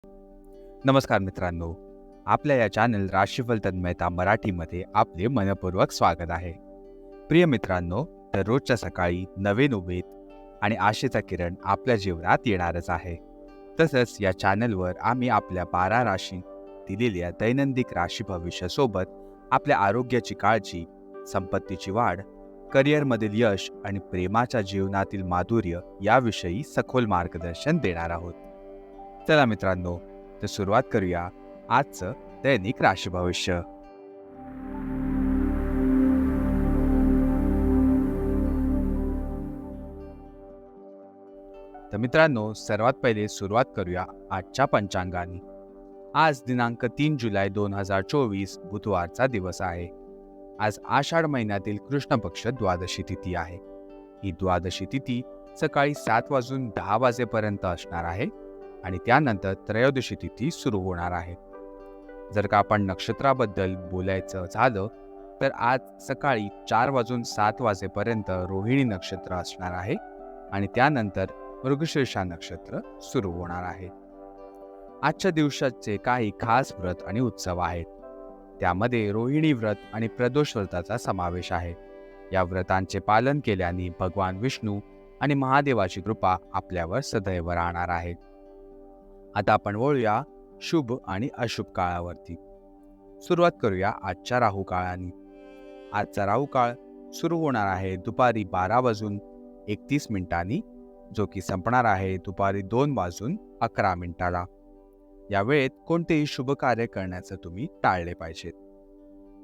नमस्कार मित्रांनो, आपल्या या चॅनल राशीफल तन्मयता मराठीमध्ये आपले मनपूर्वक स्वागत आहे. प्रिय मित्रांनो, दररोजच्या सकाळी नवीन उमेद आणि आशेचा किरण आपल्या जीवनात येणारच आहे. तसंच या चॅनलवर आम्ही आपल्या 12 राशी दिलेल्या दैनंदिन राशी भविष्यासोबत आपल्या आरोग्याची काळजी, संपत्तीची वाढ, करिअरमधील यश आणि प्रेमाच्या जीवनातील माधुर्य याविषयी सखोल मार्गदर्शन देणार आहोत. चला मित्रांनो, तर सुरुवात करूया आजचं दैनिक राशी भविष्य. तर मित्रांनो, सर्वात पहिले सुरुवात करूया आजच्या पंचांगाने. आज दिनांक 3 जुलै 2024 बुधवारचा दिवस आहे. आज आषाढ महिन्यातील कृष्ण पक्ष द्वादशी तिथी आहे. ही द्वादशी तिथी सकाळी 7:10 वाजेपर्यंत असणार आहे आणि त्यानंतर त्रयोदशी तिथी सुरू होणार आहे. जर का आपण नक्षत्राबद्दल बोलायचं झालं तर आज सकाळी 4:07 वाजेपर्यंत रोहिणी नक्षत्र असणार आहे आणि त्यानंतर मृगशीर्षा नक्षत्र सुरू होणार आहे. आजच्या दिवसाचे काही खास व्रत आणि उत्सव आहेत. त्यामध्ये रोहिणी व्रत आणि प्रदोष व्रताचा समावेश आहे. या व्रतांचे पालन केल्याने भगवान विष्णू आणि महादेवाची कृपा आपल्यावर सदैव राहणार आहे. आता आपण वळूया शुभ आणि अशुभ काळावरती. सुरुवात करूया आजच्या राहू काळाने. आजचा राहू काळ सुरू होणार आहे दुपारी 12:31 जो की संपणार आहे दुपारी 2:11. या वेळेत कोणतेही शुभ कार्य करण्याचं तुम्ही टाळले पाहिजेत.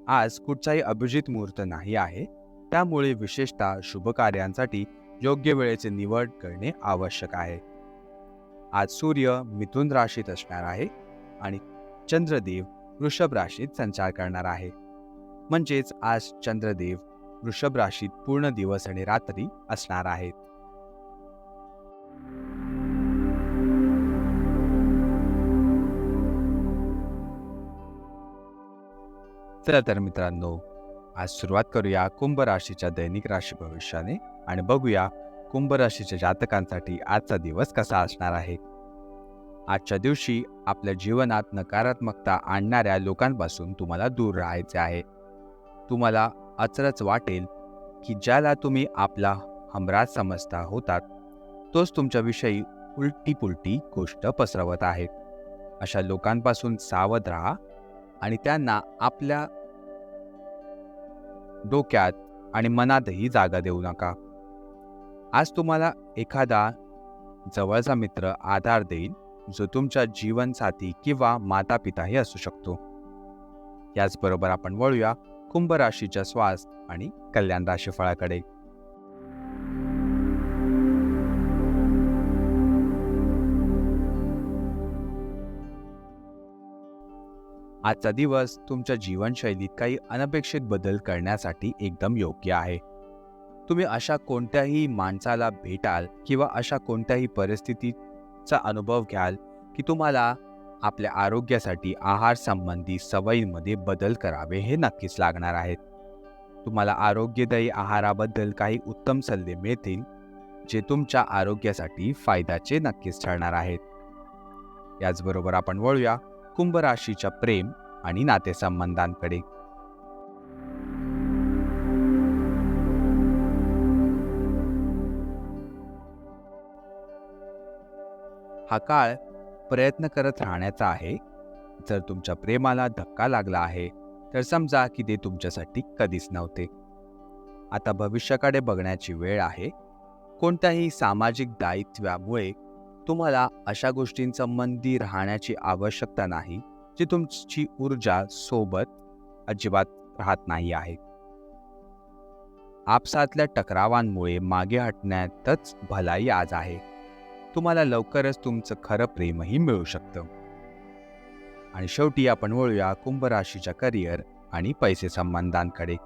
आज कुठचाही अभिजित मुहूर्त नाही आहे, त्यामुळे विशेषतः शुभ कार्यांसाठी योग्य वेळेची निवड करणे आवश्यक आहे. आज सूर्य मिथुन राशीत असणार आहे आणि चंद्रदेव वृषभ राशीत संचार करणार आहे. म्हणजेच आज चंद्रदेव वृषभ राशीत पूर्ण दिवस आणि रात्री असणार आहेत. चला तर मित्रांनो, आज सुरुवात करूया कुंभ राशीच्या दैनिक राशी भविष्याने आणि बघूया कुंभ राशीच्या जातकांसाठी आजचा दिवस कसा असणार आहे. आजच्या दिवशी आपल्या जीवनात नकारात्मकता आणणाऱ्या लोकांपासून तुम्हाला दूर राहायचे आहे. तुम्हाला अचरज वाटेल की ज्याला तुम्ही आपला हमराज समजता होतात तोच तुमच्याविषयी उलटी पुलटी गोष्ट पसरवत आहे. अशा लोकांपासून सावध राहा आणि त्यांना आपल्या डोक्यात आणि मनातही जागा देऊ नका. आज तुम्हाला एखादा जवळचा मित्र आधार देईल, जो तुमचा जीवनसाथी किंवा माता पिताही असू शकतो. याचबरोबर आपण वळूया कुंभ राशीच्या स्वास्थ्य आणि कल्याण राशीफळाकडे. आजचा दिवस तुमच्या जीवनशैलीत काही अनपेक्षित बदल करण्यासाठी एकदम योग्य आहे. तुम्ही अशा कोणत्याही माणसाला भेटाल किंवा अशा कोणत्याही परिस्थितीचा अनुभव घ्याल की तुम्हाला आपल्या आरोग्यासाठी आहार संबंधी सवयींमध्ये बदल करावे हे नक्कीच लागणार आहेत. तुम्हाला आरोग्यदायी आहाराबद्दल काही उत्तम सल्ले मिळतील, जे तुमच्या आरोग्यासाठी फायद्याचे नक्कीच ठरणार आहेत. याचबरोबर आपण वळूया कुंभ राशीच्या प्रेम आणि नातेसंबंधांकडे. हा काळ प्रयत्न करत राहण्याचा आहे. जर तुमच्या प्रेमाला धक्का लागला आहे तर समजा की ते तुमच्यासाठी कधीच नव्हते. आता भविष्याकडे बघण्याची वेळ आहे. कोणत्याही सामाजिक दायित्वामुळे तुम्हाला अशा गोष्टींसंबंधी राहण्याची आवश्यकता नाही, जी तुमची ऊर्जा सोबत अजिबात राहत नाही आहे. आपसातल्या टकरावांमुळे मागे हटण्यातच भलाई आज आहे. तुम्हाला लवकरच तुमचं खरं प्रेमही मिळू शकतं. आणि शेवटी आपण वळूया कुंभ राशीच्या करिअर आणि पैसे संबंधांकडे.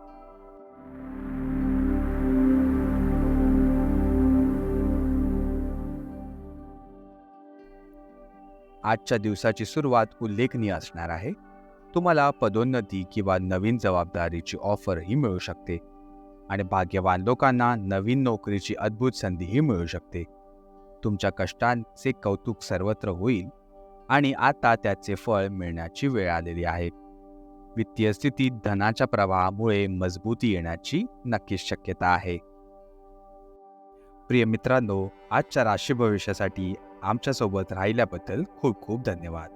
आजच्या दिवसाची सुरुवात उल्लेखनीय असणार आहे. तुम्हाला पदोन्नती किंवा नवीन जबाबदारीची ऑफरही मिळू शकते आणि भाग्यवान लोकांना नवीन नोकरीची अद्भुत संधीही मिळू शकते. तुमच्या कष्टांचे कौतुक सर्वत्र होईल आणि आता त्याचे फळ मिळण्याची वेळ आलेली आहे. वित्तीय स्थितीत धनाच्या प्रवाहामुळे मजबूती येण्याची नक्कीच शक्यता आहे. प्रिय मित्रांनो, आजच्या राशी भविष्यासाठी आमच्यासोबत राहिल्याबद्दल खूप खूप धन्यवाद.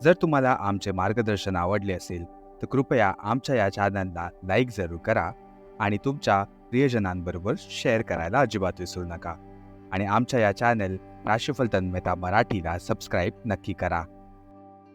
जर तुम्हाला आमचे मार्गदर्शन आवडले असेल तर कृपया आमच्या या चॅनलला लाईक जरूर करा आणि तुमच्या प्रियजनांबरोबर शेअर करायला अजिबात विसरू नका. आणि आमच्या या चॅनल राशीफल तन्मयता मराठीला सबस्क्राईब नक्की करा.